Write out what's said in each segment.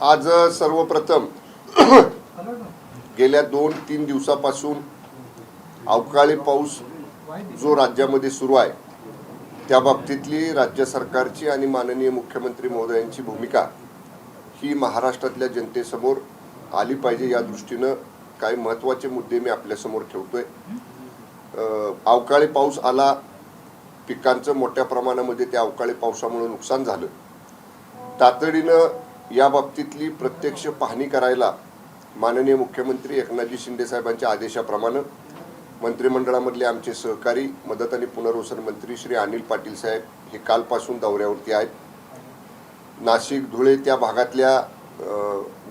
आज सर्वप्रथम गेल्या 2-3 दिवसापासून अवकाळी पाऊस जो राज्यामध्ये सुरू आहे त्या बाबतीतली राज्य सरकारची आणि माननीय मुख्यमंत्री महोदयांची भूमिका ही महाराष्ट्रातल्या जनतेसमोर आली पाहिजे या दृष्टीनं काही महत्त्वाचे मुद्दे मी आपल्यासमोर ठेवतोय। अवकाळी पाऊस आला, पिकांचं मोठ्या प्रमाणामध्ये त्या अवकाळी पावसामुळे नुकसान झालं। तातडीनं या बाबतीतली प्रत्यक्ष पाहणी करायला माननीय मुख्यमंत्री एकनाथजी शिंदे साहेबांच्या आदेशाप्रमाणे मंत्रिमंडळामधले आमचे सहकारी मदत आणि पुनर्वसन मंत्री श्री अनिल पाटील साहेब हे कालपासून दौऱ्यावरती आहेत। नाशिक धुळे त्या भागातल्या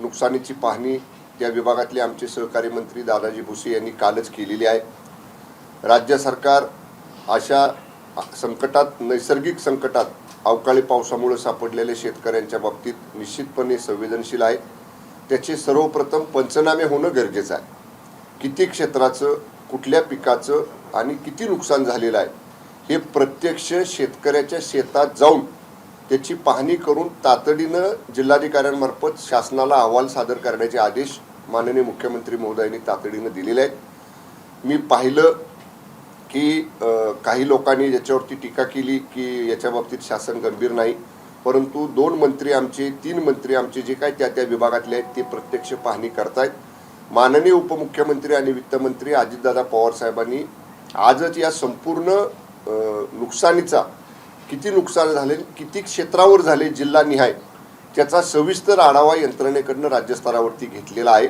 नुकसानीची पाहणी त्या विभागातले आमचे सहकारी मंत्री दादाजी भुसे यांनी कालच केलेली आहे। राज्य सरकार अशा संकटात, नैसर्गिक संकटात अवकाळी पावसामुळे सापडलेल्या शेतकऱ्यांच्या बाबतीत निश्चितपणे संवेदनशील आहे। त्याचे सर्वप्रथम पंचनामे होणं गरजेचं आहे। किती क्षेत्राचं, कुठल्या पिकाचं आणि किती नुकसान झालेलं आहे हे प्रत्यक्ष शेतकऱ्याच्या शेतात जाऊन त्याची पाहणी करून तातडीनं जिल्हाधिकाऱ्यांमार्फत शासनाला अहवाल सादर करण्याचे आदेश माननीय मुख्यमंत्री महोदयांनी तातडीनं दिलेले आहेत। मी पाहिलं की काही लोकांनी याच्यावरती टीका केली की याच्या बाबतीत शासन गंभीर नाही, परंतु 2 मंत्री आमचे, 3 मंत्री आमचे जे काय त्या विभागातले आहेत ते प्रत्यक्ष पाहणी करतायत। माननीय उपमुख्यमंत्री आणि वित्तमंत्री अजितदादा पवार साहेबांनी आजच या संपूर्ण नुकसानीचा, किती नुकसान झाले, किती क्षेत्रावर झाले जिल्हानिहाय, त्याचा सविस्तर आढावा यंत्रणेकडनं राज्यस्तरावरती घेतलेला आहे।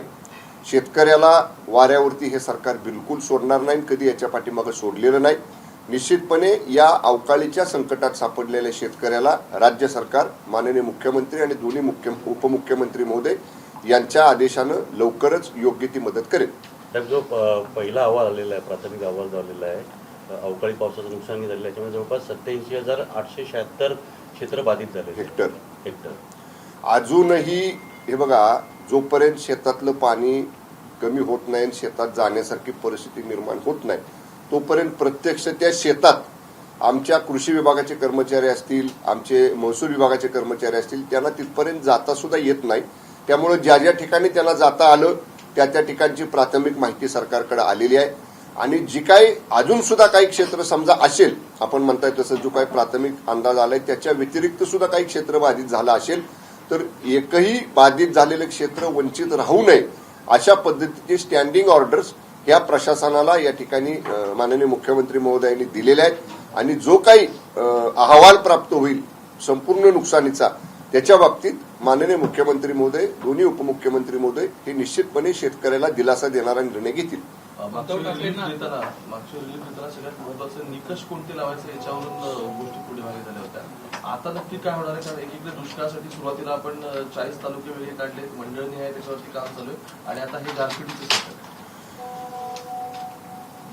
शेतकऱ्याला वाऱ्यावरती हे सरकार बिलकुल सोडणार नाही, कधी याच्या पाठीमागे सोडलेलं नाही। निश्चितपणे या अवकाळीच्या संकटात सापडलेल्या शेतकऱ्याला राज्य सरकार, माननीय मुख्यमंत्री आणि दोन्ही उपमुख्यमंत्री महोदय यांच्या आदेशानं लवकरच योग्य ती मदत करेल। साहेब, जो पहिला अहवाल आलेला आहे, प्राथमिक अहवाल जो आलेला आहे, अवकाळी पावसाचं नुकसान झालेलं आहे, त्याच्यामध्ये जवळपास 87,876 क्षेत्र बाधित झाले, हेक्टर। अजूनही हे बघा, जोपर्यंत शेतातलं पाणी कमी होत नाही, शेतात जाण्यासारखी परिस्थिती निर्माण होत नाही, तोपर्यंत प्रत्यक्ष त्या शेतात आमच्या कृषी विभागाचे कर्मचारी असतील, आमचे महसूल विभागाचे कर्मचारी असतील, त्यांना तिथपर्यंत जाता सुद्धा येत नाही। त्यामुळे ज्या ज्या ठिकाणी त्यांना जाता आलं त्या ठिकाणची प्राथमिक माहिती सरकारकडे आलेली आहे। आणि जी काही अजून सुद्धा काही क्षेत्र समजा असेल, आपण म्हणताय तसं जो काही प्राथमिक अंदाज आलाय त्याच्या व्यतिरिक्त सुद्धा काही क्षेत्र बाधित झालं असेल तर एकही बाधित झालेले क्षेत्र वंचित राहू नये अशा पद्धतीचे स्टँडिंग ऑर्डर्स ह्या प्रशासनाला या ठिकाणी माननीय मुख्यमंत्री महोदयांनी दिलेले आहेत। आणि जो काही अहवाल प्राप्त होईल संपूर्ण नुकसानीचा, त्याच्या बाबतीत माननीय मुख्यमंत्री महोदय, दोन्ही उपमुख्यमंत्री महोदय हे निश्चितपणे शेतकऱ्याला दिलासा देणारा निर्णय घेतील। मागच्या सगळ्यात महत्वाचं निकष कोणते लावायचे याच्यावरून गोष्टी पुढे मागे झाल्या होत्या। आता नक्की काय होणार आहे? कारण एकीकडे दुष्काळासाठी सुरुवातीला आपण 40 तालुके वेगळे काढले, मंडळनी आहे, त्याच्यावरती काम चालू आहे, आणि आता हे गारपिटीचे संकट।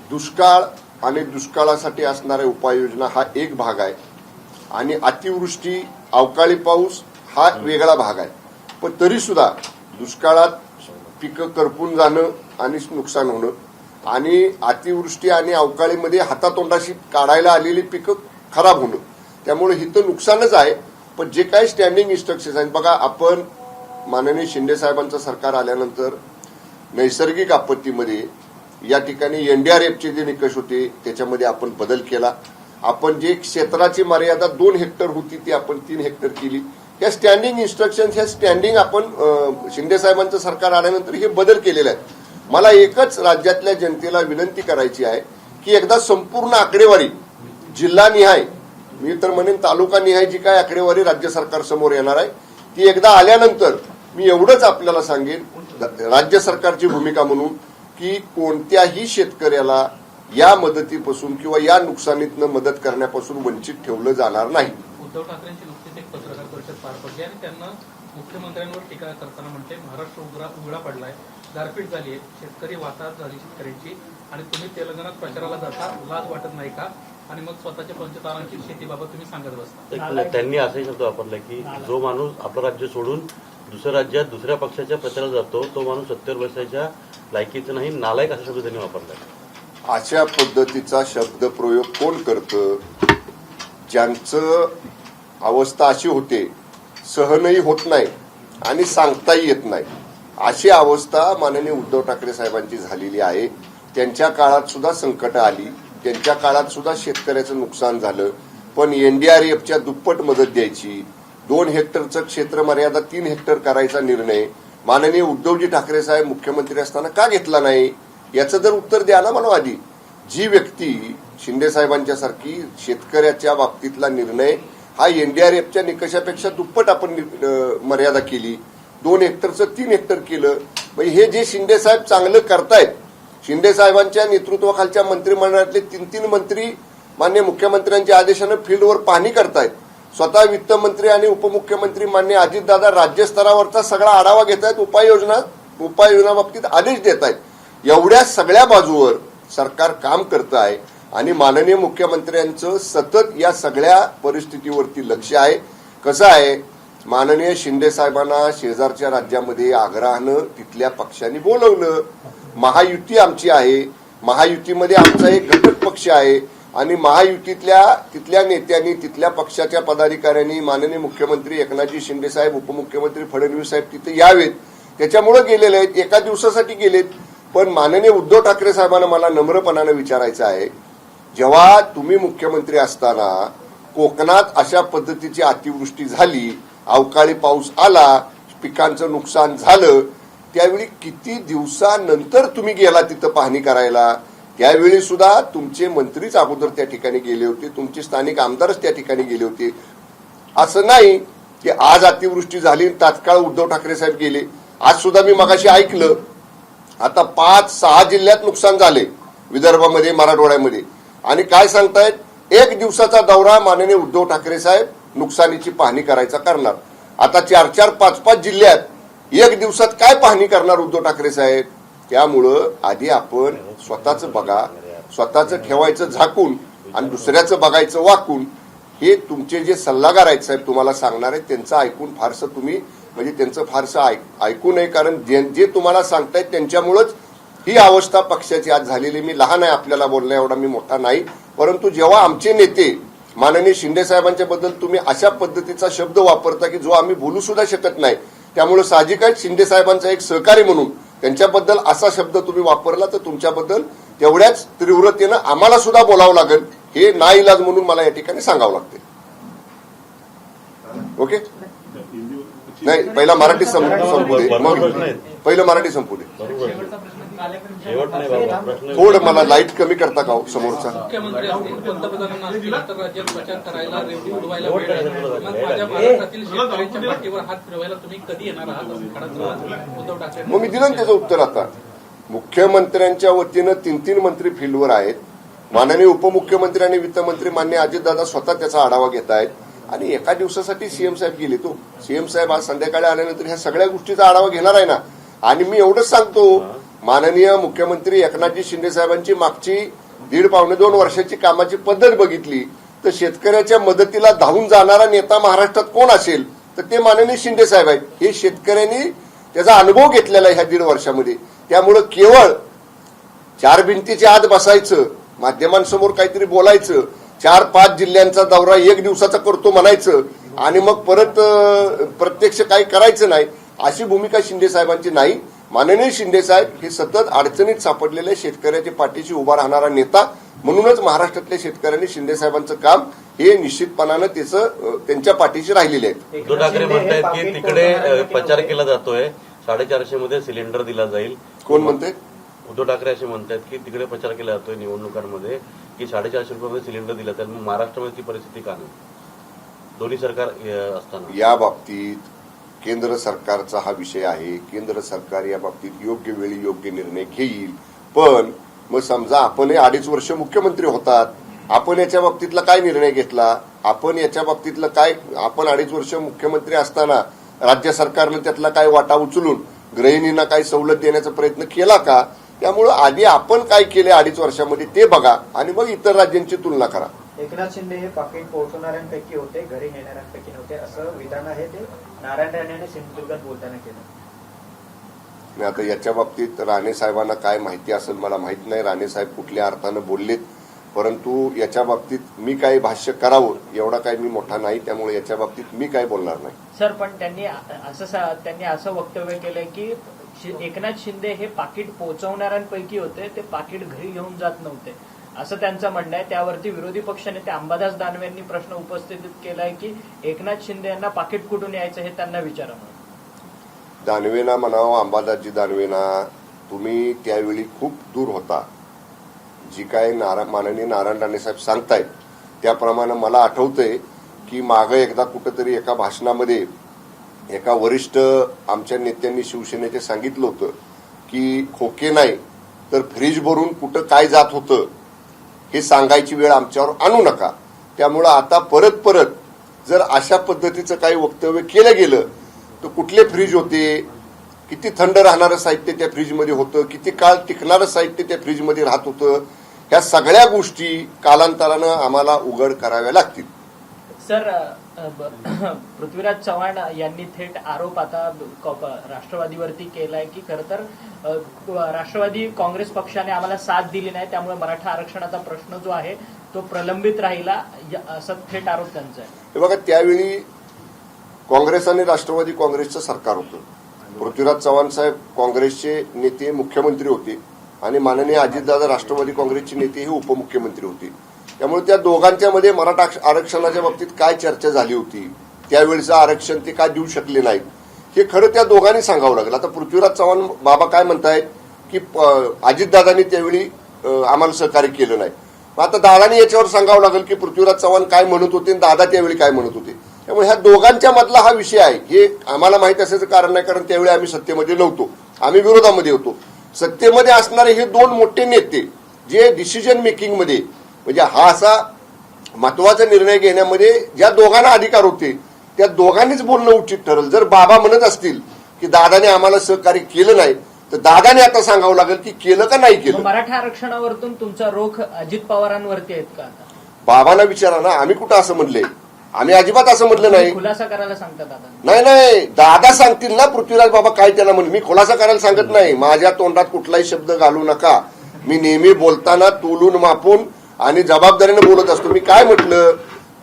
दुष्काळ आणि दुष्काळासाठी असणाऱ्या उपाययोजना हा एक भाग आहे आणि अतिवृष्टी, अवकाळी पाऊस हा वेगळा भाग आहे। पण तरी सुद्धा दुष्काळात पिकं करपून जाणं आणि नुकसान होणं, आणि अतिवृष्टी आणि अवकाळीमध्ये हातातोंडाशी काढायला आलेली पिकं खराब होणं, त्यामुळे हिथं नुकसानच आहे। पण जे काही स्टँडिंग इन्स्ट्रक्शन्स आहेत बघा, आपण माननीय शिंदे साहेबांचं सरकार आल्यानंतर नैसर्गिक आपत्तीमध्ये या ठिकाणी एनडीआरएफचे जे निकष होते त्याच्यामध्ये आपण बदल केला। आपण जे क्षेत्राची मर्यादा 2 हेक्टर होती ती आपण 3 हेक्टर केली। ह्या स्टँडिंग इन्स्ट्रक्शन, ह्या स्टँडिंग आपण शिंदे साहेबांचं सरकार आल्यानंतर हे बदल केलेले आहेत। मला एकच राज्यातल्या जनतेला विनंती करायची आहे की एकदा संपूर्ण आकडेवारी जिल्हानिहाय, मी तर म्हणेन तालुकानिहाय जी काय आकडेवारी राज्य सरकार समोर येणार आहे ती एकदा आल्यानंतर मी एवढंच आपल्याला सांगेन, राज्य सरकारची भूमिका म्हणून, की कोणत्याही शेतकऱ्याला या मदतीपासून किंवा या नुकसानीतनं मदत करण्यापासून वंचित ठेवलं जाणार नाही। उद्धव ठाकरेंची नुकतीच एक पत्रकार परिषद पार पडली आणि त्यांना मुख्यमंत्र्यांवर टीका करताना म्हणते, महाराष्ट्र उघडा पडलाय, गारपीट झाली आहे, शेतकरी वाताहत झाली शेतकऱ्यांची, आणि तुम्ही तेलंगणात प्रचाराला जाता, लाज वाटत नाही का? आणि मग स्वतःच्या पंचतारांकित शेतीबाबत तुम्ही सांगत बसता। त्यांनी असाही शब्द वापरला की जो माणूस आपलं राज्य सोडून दुसऱ्या राज्यात दुसऱ्या पक्षाच्या प्रचाराला जातो तो माणूस 70 वर्षाच्या लायकीचं नाही, नालायक असा शब्द त्यांनी वापरला। अशा पद्धतीचा शब्दप्रयोग कोण करतं? ज्यांचं अवस्था अशी होते, सहनही होत नाही आणि सांगताही येत नाही अशी अवस्था माननीय उद्धव ठाकरे साहेबांची झालेली आहे. त्यांच्या काळात सुद्धा संकट आली, त्यांच्या काळात सुद्धा शेतकऱ्याचं नुकसान झालं, पण NDRFच्या दुप्पट मदत द्यायची. 2 हेक्टरचं क्षेत्र मर्यादा 3 हेक्टर करायचा निर्णय माननीय उद्धवजी ठाकरे साहेब मुख्यमंत्री असताना का घेतला नाही, याचं जर उत्तर द्या ना मला आधी. जी व्यक्ती शिंदे साहेबांच्या सारखी शेतकऱ्याच्या बाबतीतला निर्णय हा NDRFच्या निकषापेक्षा दुप्पट आपण मर्यादा केली, 2 हेक्टरचं 3 हेक्टर केलं. म्हणजे हे जे शिंदे साहेब चांगलं करतायत, शिंदे साहेबांच्या नेतृत्वाखालच्या मंत्रिमंडळातले 3 मंत्री मान्य मुख्यमंत्र्यांच्या आदेशानं फील्डवर पाहणी करतायत. स्वतः वित्तमंत्री आणि उपमुख्यमंत्री मान्य अजितदादा राज्यस्तरावरचा सगळा आढावा घेत आहेत, उपाययोजना बाबतीत आदेश देत आहेत. एवढ्या सगळ्या बाजूवर सरकार काम करतं आहे आणि माननीय मुख्यमंत्र्यांचं सतत या सगळ्या परिस्थितीवरती लक्ष आहे. कसं आहे, माननीय शिंदे साहेबांना शेजारच्या राज्यामध्ये आग्रहानं तिथल्या पक्षांनी बोलवलं. महायुती आमची आहे, महायुतीमध्ये आमचा एक घटक पक्ष आहे आणि महायुतीतल्या तिथल्या नेत्यांनी, तिथल्या पक्षाच्या पदाधिकाऱ्यांनी माननीय मुख्यमंत्री एकनाथजी शिंदे साहेब, उपमुख्यमंत्री फडणवीस साहेब तिथे यावेत, त्याच्यामुळे गेलेले आहेत, एका दिवसासाठी गेलेत. पण माननीय उद्धव ठाकरे साहेबांना मला नम्रपणानं विचारायचं आहे, जेव्हा तुम्ही मुख्यमंत्री असताना कोकणात अशा पद्धतीची अतिवृष्टी झाली, अवकाळी पाऊस आला, पिकांचं नुकसान झालं, त्यावेळी किती दिवसानंतर तुम्ही गेला तिथं पाहणी करायला? त्यावेळी सुद्धा तुमचे मंत्रीच अगोदर त्या ठिकाणी गेले होते, तुमचे स्थानिक आमदारच त्या ठिकाणी गेले होते. असं नाही की आज अतिवृष्टी झाली तात्काळ उद्धव ठाकरे साहेब गेले. आज सुद्धा मी मगाशी ऐकलं, आता 5-6 जिल्ह्यात नुकसान झाले विदर्भामध्ये, मराठवाड्यामध्ये, आणि काय सांगतायत, 1 दिवसाचा दौरा माननीय उद्धव ठाकरे साहेब नुकसानीची पाहणी करायचा करणार. आता 4-4, 5-5 जिल्ह्यात 1 दिवसात काय पाहणी करणार उद्धव ठाकरे साहेब? त्यामुळं आधी आपण स्वतःचं बघा, स्वतःचं ठेवायचं झाकून आणि दुसऱ्याचं बघायचं वाकून. हे तुमचे जे सल्लागार आहेत साहेब, तुम्हाला सांगणार आहेत, त्यांचं ऐकून फारसं तुम्ही म्हणजे त्यांचं फारसं ऐकू नये, कारण जे तुम्हाला सांगतायत त्यांच्यामुळंच ही अवस्था पक्षाची आज झालेली. मी लहान आहे, आपल्याला बोलण्या एवढा मी मोठा नाही, परंतु जेव्हा आमचे नेते माननीय शिंदे साहेबांच्या बद्दल तुम्ही अशा पद्धतीचा शब्द वापरता की जो आम्ही बोलू सुद्धा शकत नाही, त्यामुळे साहजिकच शिंदे साहेबांचा एक सहकारी म्हणून त्यांच्याबद्दल असा शब्द तुम्ही वापरला तर तुमच्याबद्दल तेवढ्याच तीव्रतेनं आम्हाला सुद्धा बोलावं लागेल, हे नाईलाज म्हणून मला या ठिकाणी सांगावं लागते. ओके, नाही पहिला मराठी संपू दे, मग पहिलं मराठी संपू दे. थोडं मला लाईट कमी करता का हो समोरचा? मुख्यमंत्री असतील, पंतप्रधानांना असतील, तर राज्यात प्रचार करायला, रेवडी उडवायला वेळ आहे. मग माझ्या महाराष्ट्रातील शेतकऱ्यांच्या पाठीवर हात फिरवायला तुम्ही कधी येणार आहात असं म्हणत उद्धव ठाकरे. मग मी दिलं ना त्याचं उत्तर. आता मुख्यमंत्र्यांच्या वतीनं 3 मंत्री फील्डवर आहेत, माननीय उपमुख्यमंत्री आणि वित्तमंत्री मान्य अजितदादा स्वतः त्याचा आढावा घेत आहेत आणि एका दिवसासाठी सीएम साहेब गेले. तो सीएम साहेब आज संध्याकाळी आल्यानंतर ह्या सगळ्या गोष्टीचा आढावा घेणार आहे ना. आणि मी एवढंच सांगतो, माननीय मुख्यमंत्री एकनाथजी शिंदे साहेबांची मागची 1.5-2 वर्षाची कामाची पद्धत बघितली तर शेतकऱ्याच्या मदतीला धावून जाणारा नेता महाराष्ट्रात कोण असेल तर ते माननीय शिंदे साहेब आहेत. हे शेतकऱ्यांनी त्याचा अनुभव घेतलेला आहे ह्या 1.5 वर्षामध्ये. त्यामुळं केवळ 4 भिंतीच्या आत बसायचं, माध्यमांसमोर काहीतरी बोलायचं, 4-5 जिल्ह्यांचा दौरा 1 दिवसाचा करतो म्हणायचं आणि मग परत प्रत्यक्ष काही करायचं नाही, अशी भूमिका शिंदे साहेबांची नाही. माननीय शिंदे साहेब हे सतत अडचणीत सापडलेल्या शेतकऱ्याच्या पाठीशी उभा राहणारा नेता म्हणूनच महाराष्ट्रातल्या शेतकऱ्यांनी शिंदे साहेबांचं काम हे निश्चितपणानं त्यांच्या पाठीशी राहिलेले आहेत. उद्धव ठाकरे म्हणतायत की तिकडे प्रचार केला जातोय, 450 मध्ये सिलेंडर दिला जाईल. कोण म्हणते? उद्धव ठाकरे असे म्हणतात की तिकडे प्रचार केला जातोय निवडणुकांमध्ये की 450 रुपयामध्ये सिलेंडर दिला जाईल. मग महाराष्ट्रामध्ये ती परिस्थिती का नाही, दोन्ही सरकार असताना? या बाबतीत केंद्र सरकारचा हा विषय आहे. केंद्र सरकार या बाबतीत योग्य वेळी योग्य निर्णय घेईल. पण मग समजा आपण 2.5 वर्ष मुख्यमंत्री होतात, आपण याच्या बाबतीतला काय निर्णय घेतला? आपण याच्या बाबतीतलं काय, आपण 2.5 वर्ष मुख्यमंत्री असताना राज्य सरकारनं त्यातला काय वाटा उचलून गृहिणींना काही सवलत देण्याचा प्रयत्न केला का? त्यामुळं आधी आपण काय केले 2.5 वर्षामध्ये ते बघा आणि मग इतर राज्यांची तुलना करा. एकनाथ शिंदे हे पाकिट पोहोचवणाऱ्यांपैकी होते, घरी नेणाऱ्यांपैकी नव्हते, असं विधान आहे ते नारायण राणे यांनी सिंधुदुर्गात बोलताना केलं. आणि आता याच्या बाबतीत राणे साहेबांना काय माहिती असेल मला माहित नाही. राणे साहेब कुठल्या अर्थानं बोललेत परंतु याच्या बाबतीत मी काही भाष्य करावं एवढा काही मी मोठा नाही, त्यामुळे याच्या बाबतीत मी काही बोलणार नाही. सर, पण त्यांनी असं वक्तव्य केलंय की एकनाथ शिंदे हे पाकिट पोहोचवणाऱ्यांपैकी होते, ते पाकिट घरी घेऊन जात नव्हते असं त्यांचं म्हणणं आहे. त्यावरती विरोधी पक्षनेते अंबादास दानवे यांनी प्रश्न उपस्थित केलाय की एकनाथ शिंदे यांना पाकिट कुठून यायचं हे त्यांना विचारावं. दानवेना म्हणावं, अंबादासजी दानवेना, तुम्ही त्यावेळी खूप दूर होता. जी काय माननीय नारायण राणे साहेब सांगतायत त्याप्रमाणे मला आठवतंय की मागं एकदा कुठंतरी एका भाषणामध्ये एका वरिष्ठ आमच्या नेत्यांनी शिवसेनेचे सांगितलं होतं की खोके नाही तर फ्रीज भरून कुठं काय जात होतं हे सांगायची वेळ आमच्यावर आणू नका. त्यामुळं आता परत परत जर अशा पद्धतीचं काही वक्तव्य केलं गेलं तर कुठले फ्रीज होते, किती थंड राहणारं साहित्य त्या फ्रीजमध्ये होतं, किती काळ टिकणारं साहित्य त्या फ्रीजमध्ये राहत होतं, ह्या सगळ्या गोष्टी कालांतरानं आम्हाला उघड कराव्या लागतील. सर, पृथ्वीराज चव्हाण यांनी थेट आरोप आता राष्ट्रवादीवरती केलाय की खरं तर राष्ट्रवादी काँग्रेस पक्षाने आम्हाला साथ दिली नाही, त्यामुळे मराठा आरक्षणाचा प्रश्न जो आहे तो प्रलंबित राहिला, असं थेट आरोप त्यांचा आहे. हे बघा, त्यावेळी काँग्रेस आणि राष्ट्रवादी काँग्रेसचं सरकार होतं. पृथ्वीराज चव्हाण साहेब काँग्रेसचे नेते मुख्यमंत्री होते आणि माननीय अजितदादा राष्ट्रवादी काँग्रेसचे नेते हे उपमुख्यमंत्री होते. त्यामुळे त्या दोघांच्या मध्ये मराठा आरक्षणाच्या बाबतीत काय चर्चा झाली होती, त्यावेळेचं आरक्षण ते काय देऊ शकले नाहीत, हे खरं त्या दोघांनी सांगावं लागलं. आता पृथ्वीराज चव्हाण बाबा काय म्हणतायत की अजितदादांनी त्यावेळी आम्हाला सहकार्य केलं नाही. मग आता दादानी याच्यावर सांगावं लागेल की पृथ्वीराज चव्हाण काय म्हणत होते आणि दादा त्यावेळी काय म्हणत होते. त्यामुळे ह्या दोघांच्या मधला हा विषय आहे. हे आम्हाला माहित असायचं कारण नाही, कारण त्यावेळी आम्ही सत्तेमध्ये नव्हतो, आम्ही विरोधामध्ये होतो. सत्तेमध्ये असणारे हे दोन मोठे नेते जे डिसिजन मेकिंग मध्ये म्हणजे हा असा महत्वाचा निर्णय घेण्यामध्ये ज्या दोघांना अधिकार होते त्या दोघांनीच बोलणं उचित ठरलं. जर बाबा म्हणत असतील की दादाने आम्हाला सहकार्य केलं नाही तर दादाने आता सांगावं लागेल की केलं का नाही केलं. मराठा आरक्षणावरतून तुमचा रोख अजित पवारांवरती आहेत का? आता बाबांना विचारा ना, आम्ही कुठं असं म्हणले? आम्ही अजिबात असं म्हटलं नाही. खुलासा करायला सांगतात दादा? नाही, दादा सांगतील ना पृथ्वीराज बाबा काय त्यांना म्हणून. मी खुलासा करायला सांगत नाही. माझ्या तोंडात कुठलाही शब्द घालू नका. मी नेहमी बोलताना तोलून मापून आणि जबाबदारीने बोलत असतो. मी काय म्हटलं,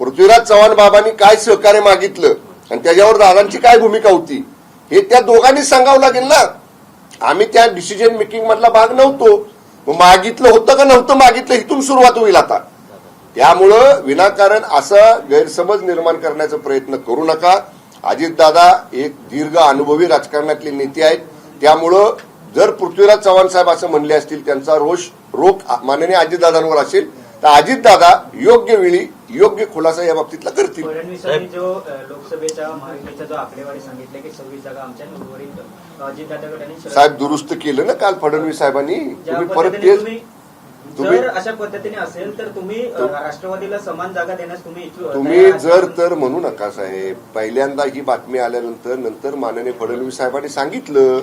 पृथ्वीराज चव्हाण बाबांनी काय सहकार्य मागितलं आणि त्याच्यावर दादांची काय भूमिका होती हे त्या दोघांनीच सांगावं लागेल ना. आम्ही त्या डिसिजन मेकिंग मधला भाग नव्हतो. मागितलं होतं का नव्हतं मागितलं इथून सुरुवात होईल आता. त्यामुळं विनाकारण असा गैरसमज निर्माण करण्याचा प्रयत्न करू नका. अजितदादा एक दीर्घ अनुभवी राजकारणातले नेते आहेत. त्यामुळं जर पृथ्वीराज चव्हाण साहेब असं म्हणले असतील, त्यांचा रोख माननीय अजितदादांवर असेल तर अजितदादा योग्य वेळी योग्य खुलासा या बाबतीतला करतील. फडणवीसांनी जो लोकसभेच्या महायुतीचा जो आकडेवारी सांगितले की 26 जागा आमच्या उर्वरित अजितदादा गटाने साहेब दुरुस्त केलं ना काल फडणवीस साहेबांनी. तुम्ही परत तेच जर अशा पद्धतीने असेल तर तुम्ही राष्ट्रवादीला समान जागा देण्यास तुम्ही जर तर म्हणू नका साहेब. पहिल्यांदा ही बातमी आल्यानंतर नंतर माननीय फडणवीस साहेबांनी सांगितलं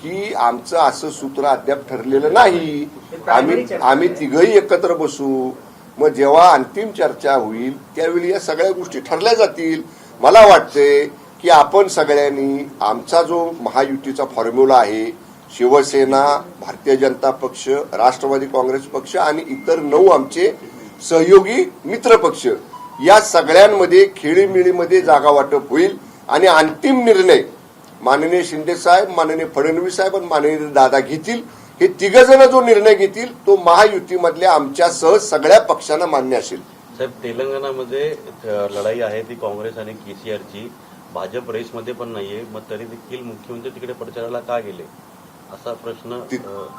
की आमचं असं सूत्र अद्याप ठरलेलं नाही, आम्ही तिघही एकत्र बसू, मग जेव्हा अंतिम चर्चा होईल त्यावेळी या सगळ्या गोष्टी ठरल्या जातील. मला वाटते की आपण सगळ्यांनी आमचा जो महायुतीचा फॉर्म्युला आहे, शिवसेना, भारतीय जनता पक्ष, राष्ट्रवादी काँग्रेस पक्ष आणि इतर 9 आमचे सहयोगी मित्र पक्ष, या सगळ्यांमध्ये खेळीमेळीमध्ये जागा वाटप होईल आणि अंतिम निर्णय माननीय शिंदे साहेब, माननीय फडणवीस साहेब आणि माननीय दादा घेतील. हे तिघजण जो निर्णय घेतील तो महायुतीमधल्या आमच्यासह सगळ्या पक्षांना मान्य असेल. साहेब, तेलंगणामध्ये लढाई आहे ती काँग्रेस आणि केसीआरची, भाजप रेसमध्ये पण नाहीये, मग तरी देखील मुख्यमंत्री तिकडे प्रचाराला का गेले असा प्रश्न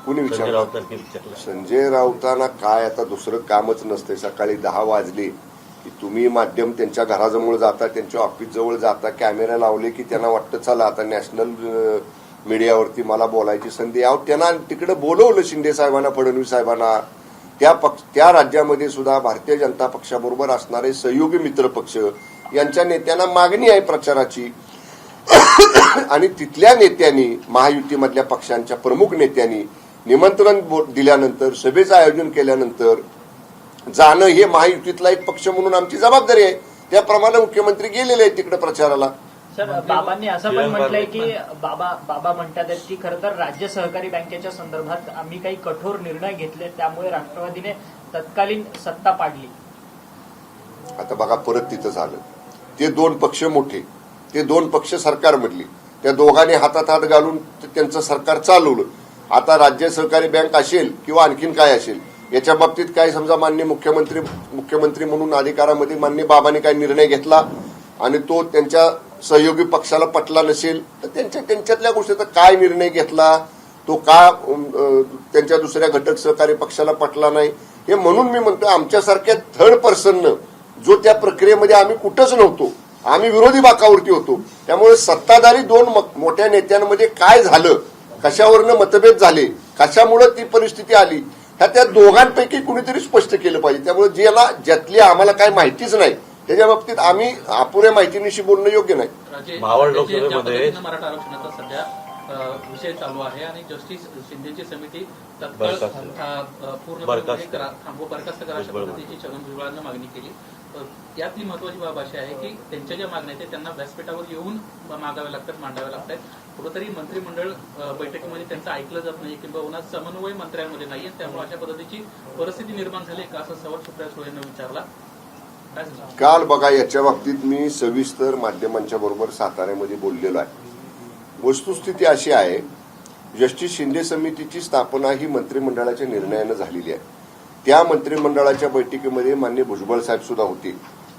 कुणी संजय राऊतांनी विचारला. संजय राऊतांना काय आता दुसरं कामच नसते. सकाळी 10 वाजले की तुम्ही माध्यम त्यांच्या घराजवळ जाता, त्यांच्या ऑफिस जवळ जाता, कॅमेरा लावले की त्यांना वाटतं चला आता नॅशनल मीडियावरती मला बोलायची संधी. त्यांना तिकडे बोलवलं शिंदे साहेबांना, फडणवीस साहेबांना. त्या राज्यामध्ये सुद्धा भारतीय जनता पक्षाबरोबर असणारे सहयोगी मित्र पक्ष यांच्या नेत्यांना मागणी आहे प्रचाराची आणि तिथल्या नेत्यांनी, महायुतीमधल्या पक्षांच्या प्रमुख नेत्यांनी निमंत्रण दिल्यानंतर, सभेचं आयोजन केल्यानंतर जाणं हे महायुतीतला एक पक्ष म्हणून आमची जबाबदारी आहे. त्याप्रमाणे मुख्यमंत्री गेलेले आहेत तिकडे प्रचाराला. सर, बाबांनी असं पण म्हटलंय की बाबा म्हणतात आहेत की खरं तर राज्य सहकारी बँकेच्या संदर्भात आम्ही काही कठोर निर्णय घेतले, त्यामुळे राष्ट्रवादीने तत्कालीन सत्ता पाडली. आता बघा परत तिथं झालं. ते दोन पक्ष मोठे, ते दोन पक्ष सरकारमधली, त्या दोघांनी हातात हात घालून त्यांचं सरकार चालवलं. आता राज्य सहकारी बँक असेल किंवा आणखीन काय असेल, याच्या बाबतीत काय समजा माननीय मुख्यमंत्री म्हणून अधिकारामध्ये माननीय बाबांनी काय निर्णय घेतला आणि तो त्यांच्या सहयोगी पक्षाला पटला नसेल तर त्यांच्यातल्या गोष्टीचा काय निर्णय घेतला, तो का त्यांच्या दुसऱ्या घटक सहकारी पक्षाला पटला नाही, हे म्हणून मी म्हणतो आमच्यासारख्या थर्ड पर्सननं जो त्या प्रक्रियेमध्ये आम्ही कुठंच नव्हतो, आम्ही विरोधी बाकावरती होतो. त्यामुळे सत्ताधारी दोन मोठ्या नेत्यांमध्ये काय झालं, कशावरनं मतभेद झाले, कशामुळे ती परिस्थिती आली, ह्या त्या दोघांपैकी कुणीतरी स्पष्ट केलं पाहिजे. त्यामुळे ज्यातली आम्हाला काय माहितीच नाही त्याच्या बाबतीत आम्ही अपुऱ्या माहितीनिशी बोलणं योग्य नाही. मावळ लोकसभेमध्ये मराठा आरक्षणाचा सध्या विषय चालू आहे आणि जस्टिस शिंदेची समिती तत्काळ पूर्ण बरखास्त करा अशा पद्धतीची छगन भुजबळांना मागणी केली. यातली महत्वाची बाब अशी आहे की त्यांच्या ज्या मागण्या आहेत त्यांना व्यासपीठावर येऊन मागाव्या लागतात, मांडाव्या लागतात. कुठेतरी मंत्रिमंडळ बैठकीमध्ये त्यांचं ऐकलं जात नाही किंवा समन्वय मंत्र्यांमध्ये नाही, त्यामुळे अशा पद्धतीची परिस्थिती निर्माण झाली का, असा सवाल सुप्रिया सुळेंना विचारला. काल बघा याच्या बाबतीत मी सविस्तर माध्यमांच्या बरोबर साताऱ्यामध्ये बोललेलो आहे. वस्तुस्थिती अशी आहे, जस्टिस शिंदे समितीची स्थापना ही मंत्रिमंडळाच्या निर्णयानं झालेली आहे. त्या मंत्रिमंडळाच्या बैठकीमध्ये माननीय भुजबळ साहेब सुद्धा होते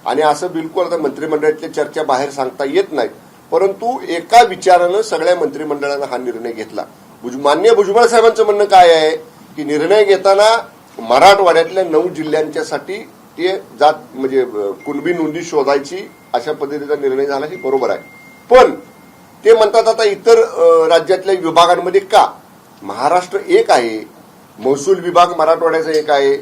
आणि असं बिलकुल आता मंत्रिमंडळातल्या चर्चा बाहेर सांगता येत नाहीत, परंतु एका विचारानं सगळ्या मंत्रिमंडळानं हा निर्णय घेतला. माननीय भुजबळ साहेबांचं म्हणणं काय आहे की निर्णय घेताना मराठवाड्यातल्या 9 जिल्ह्यांच्यासाठी ते जात म्हणजे कुणबी नोंदी शोधायची अशा पद्धतीचा निर्णय झाला, ही बरोबर आहे. पण ते म्हणतात आता इतर राज्यातल्या विभागांमध्ये का, महाराष्ट्र एक आहे, महसूल विभाग मराठवाड्याचा एक आहे,